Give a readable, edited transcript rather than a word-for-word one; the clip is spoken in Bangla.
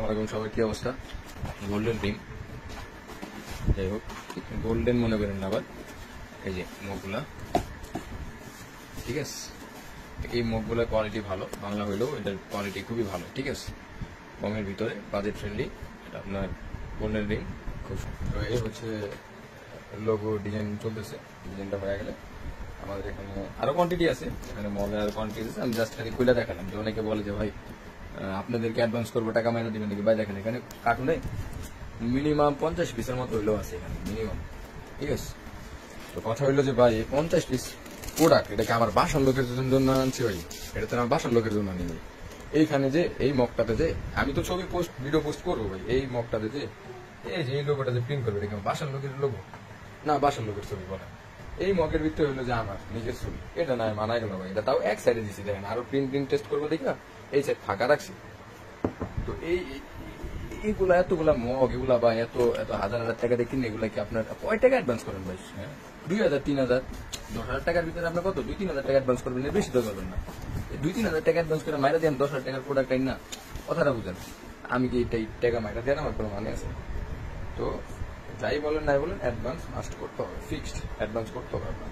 আসসালামু আলাইকুম সবাই, কি অবস্থা? গোল্ডেন রিং, যাই হোক গোল্ডেন মনে করেন না আবার। এই যে মুখগুলা, ঠিক আছে, এই মুখগুলার কোয়ালিটি ভালো, বাংলা হইলেও এটার কোয়ালিটি খুবই ভালো, ঠিক আছে। কমের ভিতরে বাজেট ফ্রেন্ডলি, এটা আপনার গোল্ডেন রিং। খুব তো এই হচ্ছে লোগো ডিজাইন চলতেছে। ডিজাইনটা হয়ে গেলে আমাদের এখানে আরো কোয়ান্টিটি আছে, এখানে মলে আরো কোয়ান্টিটি আছে। আমি জাস্ট খালি খুলে দেখালাম যে অনেকে বলে যে ভাই আপনাদেরকে অ্যাডভান্স করবো, টাকা মাইনা দিবেন নাকি? ভাই দেখেন এখানে কার্টুনে মিনিমাম 50 পিসের মতো হইলেও আছে এখানে মিনিমাম, ঠিক আছে। তো কথা হইলো যে ভাই 50 পিস প্রোডাক্ট এটাকে আমার বাসার লোকের জন্য আনছি ভাই, এটা তো আমার বাসার লোকের জন্য আনি ভাই। এইখানে যে এই মগটাতে যে আমি তো ছবি পোস্ট ভিডিও পোস্ট করবো ভাই, এই মগটাতে যে এই যে এই লোগোটা যে প্রিন্ট করবে, এটা বাসার লোকের লোগো না, বাসার লোকের ছবি বলে। এই মগের ভিতরে হলো যে আমার নিজের ছবি, এটা না মানা গেল ভাই। এটা তাও এক সাইডে দিচ্ছি, দেখেন আরো প্রিন্ট টেস্ট করবো দেখি না, এই সাইড ফাঁকা রাখছি। তো এইগুলা এতগুলা মগ এগুলা বা এত এত হাজার হাজার টাকা দিয়ে কিনে এগুলা কি আপনার কয় টাকা অ্যাডভান্স করেন ভাই? হ্যাঁ, 2000, 3000, 10,000 টাকার ভিতরে আপনার কত 2-3 হাজার টাকা অ্যাডভান্স করবেন, বেশি তো করবেন না। 2-3 হাজার টাকা অ্যাডভান্স করে মাইরা দিয়ে 10,000 টাকার প্রোডাক্ট আইন না, কথাটা বুঝেন। আমি কি এই টাকা মাইরা দেন আমার কোনো মানে আছে? তো যাই বলেন নাই বলেন, অ্যাডভান্স মাস্ট করতে হবে, ফিক্সড অ্যাডভান্স করতে হবে আপনার।